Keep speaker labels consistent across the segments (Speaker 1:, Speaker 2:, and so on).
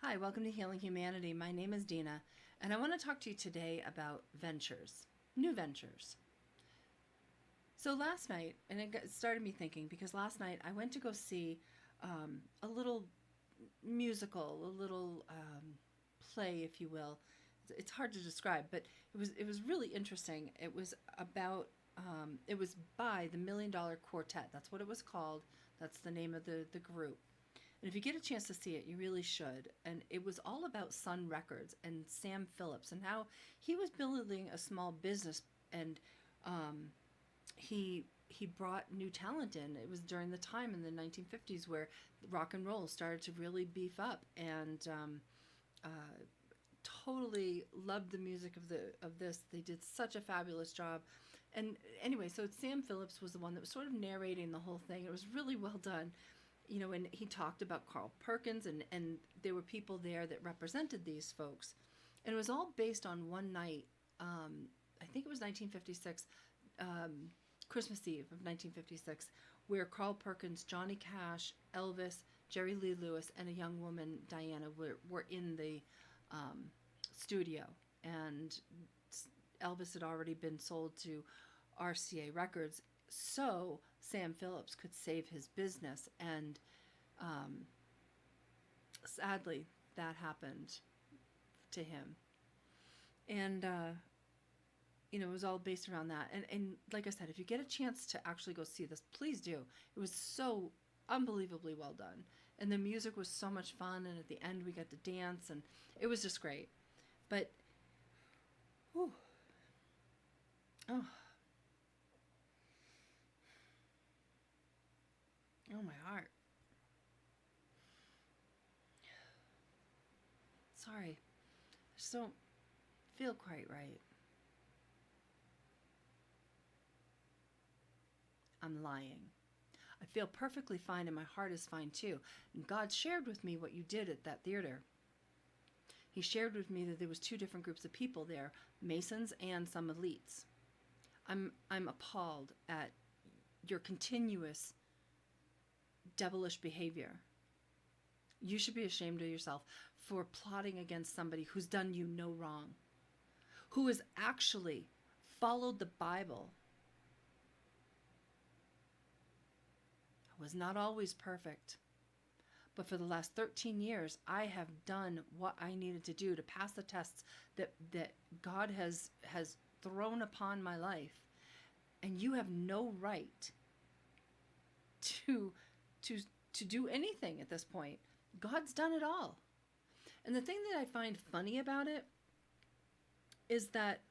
Speaker 1: Hi, welcome to Healing Humanity. My name is Dina, and I want to talk to you today about ventures, new ventures. So last night, and it started me thinking because last night I went to go see a little musical, a little play, if you will. It's hard to describe, but it was really interesting. It was about it was by the Million Dollar Quartet. That's what it was called. That's the name of the group. And if you get a chance to see it, you really should. And it was all about Sun Records and Sam Phillips and how he was building a small business, and he brought new talent in. It was during the time in the 1950s where rock and roll started to really beef up, and totally loved the music of this. They did such a fabulous job. And anyway, so Sam Phillips was the one that was sort of narrating the whole thing. It was really well done. And he talked about Carl Perkins, and there were people there that represented these folks. And it was all based on one night, I think it was 1956, Christmas Eve of 1956, where Carl Perkins, Johnny Cash, Elvis, Jerry Lee Lewis, and a young woman, Diana, were in the studio. And Elvis had already been sold to RCA Records, so Sam Phillips could save his business. And sadly, that happened to him. And it was all based around that. And like I said, if you get a chance to actually go see this, please do. It was so unbelievably well done. And the music was so much fun. And at the end, we got to dance, and it was just great. But, whew, oh, oh, my heart. Sorry. I just don't feel quite right. I'm lying. I feel perfectly fine, and my heart is fine too. And God shared with me what you did at that theater. He shared with me that there was two different groups of people there, Masons and some elites. I'm appalled at your continuous devilish behavior. You should be ashamed of yourself for plotting against somebody who's done you no wrong, who has actually followed the Bible. I was not always perfect, but for the last 13 years, I have done what I needed to do to pass the tests that God has thrown upon my life. And you have no right to do anything at this point. God's done it all. And the thing that I find funny about it is that,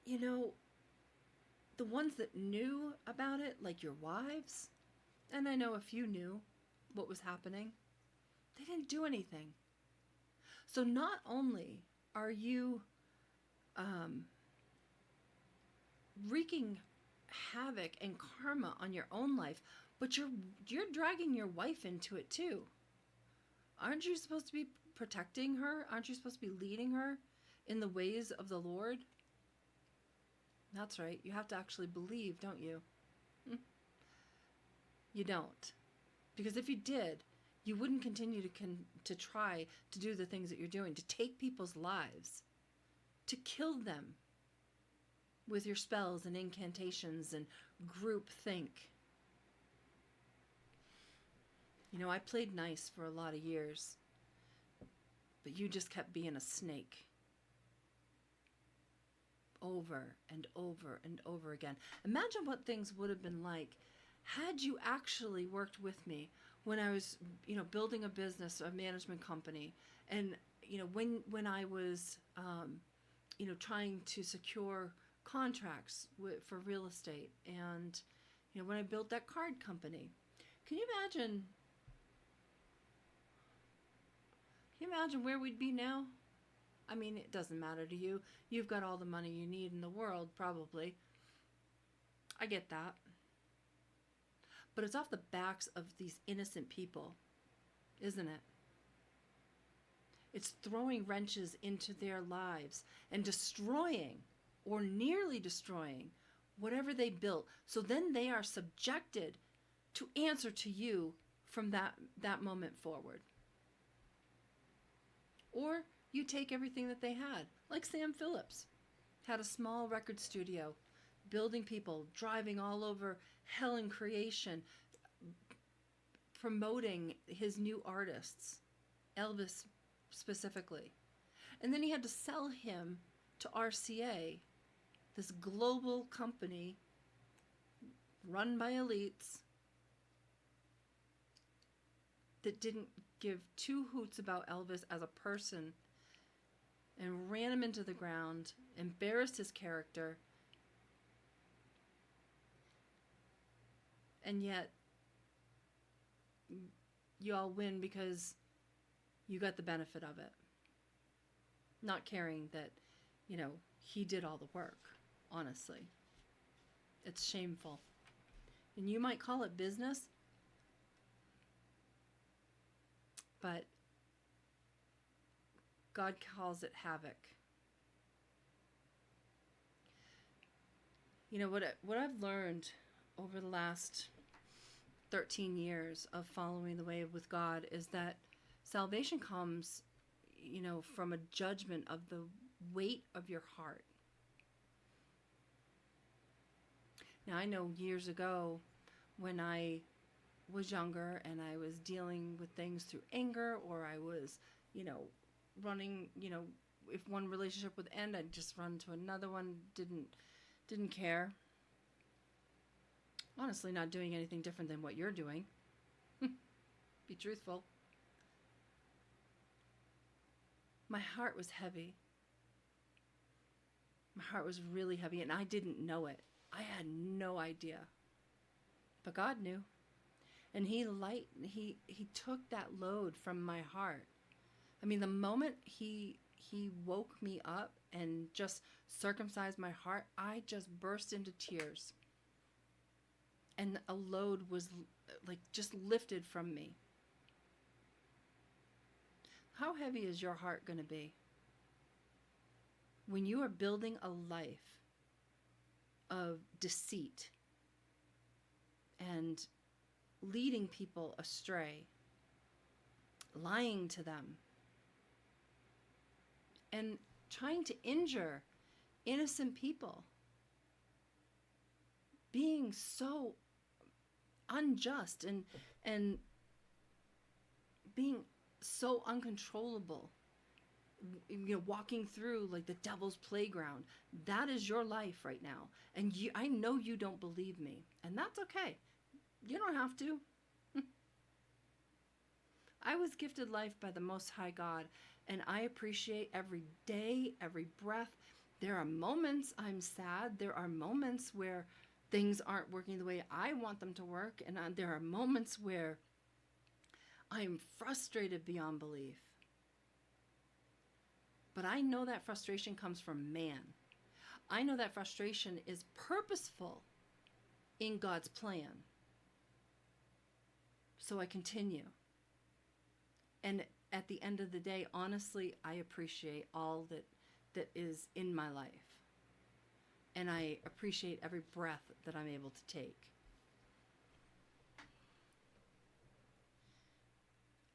Speaker 1: the ones that knew about it, like your wives, and I know a few knew what was happening, they didn't do anything. So not only are you wreaking havoc and karma on your own life, but you're dragging your wife into it too. Aren't you supposed to be protecting her? Aren't you supposed to be leading her in the ways of the Lord? That's right. You have to actually believe, don't you? You don't. Because if you did, you wouldn't continue to try to do the things that you're doing, to take people's lives, to kill them with your spells and incantations and group think. I played nice for a lot of years, but you just kept being a snake. Over and over and over again. Imagine what things would have been like had you actually worked with me when I was, building a business, a management company, and when I was, trying to secure contracts for real estate, and when I built that card company. Can you imagine? Can you imagine where we'd be now? I mean, it doesn't matter to you. You've got all the money you need in the world, probably. I get that. But it's off the backs of these innocent people, isn't it? It's throwing wrenches into their lives and destroying, or nearly destroying, whatever they built. So then they are subjected to answer to you from that moment forward. Or you take everything that they had, like Sam Phillips, had a small record studio, building people, driving all over hell and creation, promoting his new artists, Elvis specifically. And then he had to sell him to RCA, this global company run by elites that didn't give two hoots about Elvis as a person, and ran him into the ground, embarrassed his character, and yet you all win because you got the benefit of it. Not caring that, he did all the work, honestly. It's shameful. And you might call it business, but God calls it havoc. What I've learned over the last 13 years of following the way with God is that salvation comes, from a judgment of the weight of your heart. Now, I know years ago when I was younger and I was dealing with things through anger, or I was, running, if one relationship would end, I'd just run to another one, didn't care. Honestly, not doing anything different than what you're doing. Be truthful. My heart was heavy. My heart was really heavy, and I didn't know it. I had no idea. But God knew. And he took that load from my heart. I mean, the moment he woke me up and just circumcised my heart, I just burst into tears. And a load was just lifted from me. How heavy is your heart going to be when you are building a life of deceit and leading people astray, lying to them, and trying to injure innocent people, being so unjust and being so uncontrollable, walking through like the devil's playground. That is your life right now. And I know you don't believe me, and that's okay. You don't have to. I was gifted life by the Most High God, and I appreciate every day, every breath. There are moments I'm sad. There are moments where things aren't working the way I want them to work, and there are moments where I'm frustrated beyond belief. But I know that frustration comes from man. I know that frustration is purposeful in God's plan. So I continue. And at the end of the day, honestly, I appreciate all that is in my life. And I appreciate every breath that I'm able to take.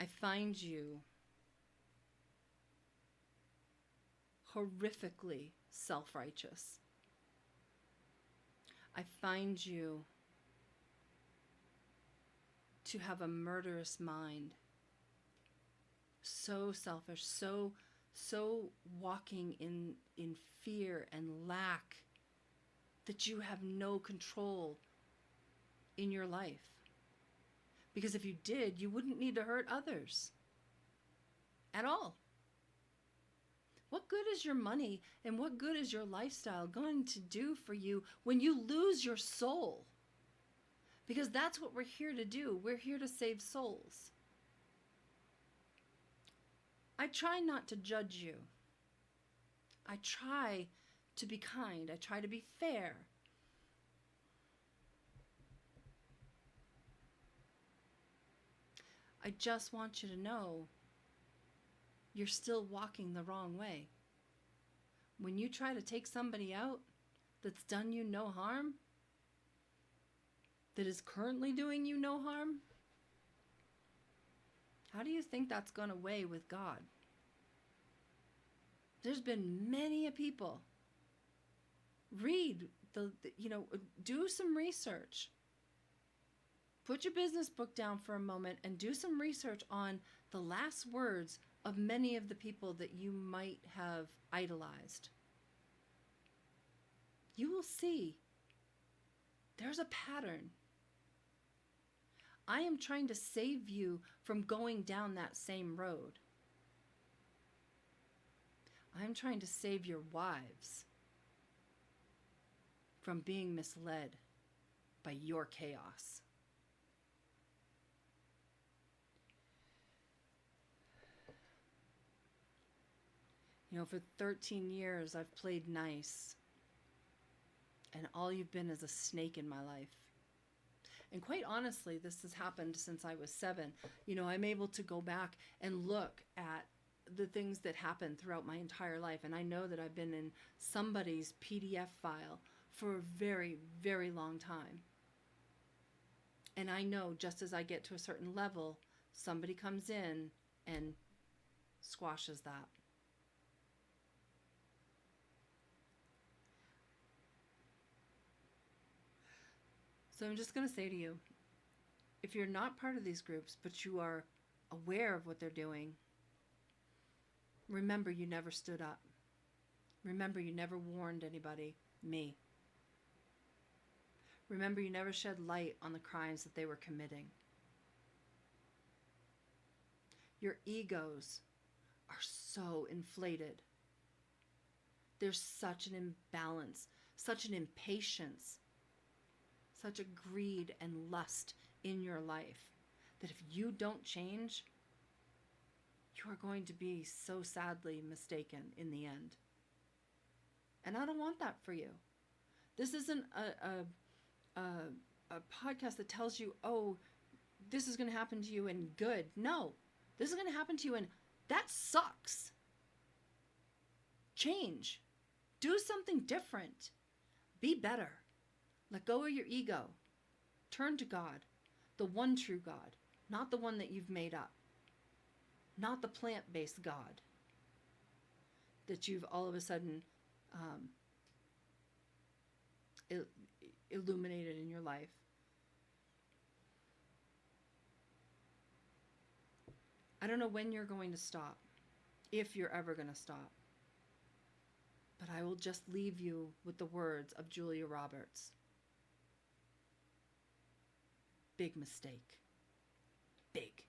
Speaker 1: I find you horrifically self-righteous. I find you to have a murderous mind. So selfish, so walking in fear and lack that you have no control in your life. Because if you did, you wouldn't need to hurt others at all. What good is your money and what good is your lifestyle going to do for you when you lose your soul? Because that's what we're here to do. We're here to save souls. I try not to judge you. I try to be kind. I try to be fair. I just want you to know you're still walking the wrong way. When you try to take somebody out that's done you no harm, that is currently doing you no harm, how do you think that's going to weigh with God? There's been many a people. Read do some research. Put your business book down for a moment and do some research on the last words of many of the people that you might have idolized. You will see there's a pattern. I am trying to save you from going down that same road. I'm trying to save your wives from being misled by your chaos. For 13 years, I've played nice. And all you've been is a snake in my life. And quite honestly, this has happened since I was 7. I'm able to go back and look at the things that happened throughout my entire life. And I know that I've been in somebody's PDF file for a very, very long time. And I know just as I get to a certain level, somebody comes in and squashes that. So I'm just going to say to you, if you're not part of these groups, but you are aware of what they're doing, remember you never stood up. Remember you never warned anybody, me. Remember you never shed light on the crimes that they were committing. Your egos are so inflated. There's such an imbalance, such an impatience, such a greed and lust in your life that if you don't change, you are going to be so sadly mistaken in the end. And I don't want that for you. This isn't a podcast that tells you, oh, this is going to happen to you and good. No, this is going to happen to you and that sucks. Change. Do something different. Be better. Let go of your ego. Turn to God, the one true God, not the one that you've made up, not the plant-based God that you've all of a sudden illuminated in your life. I don't know when you're going to stop, if you're ever going to stop. But I will just leave you with the words of Julia Roberts. Big mistake. Big.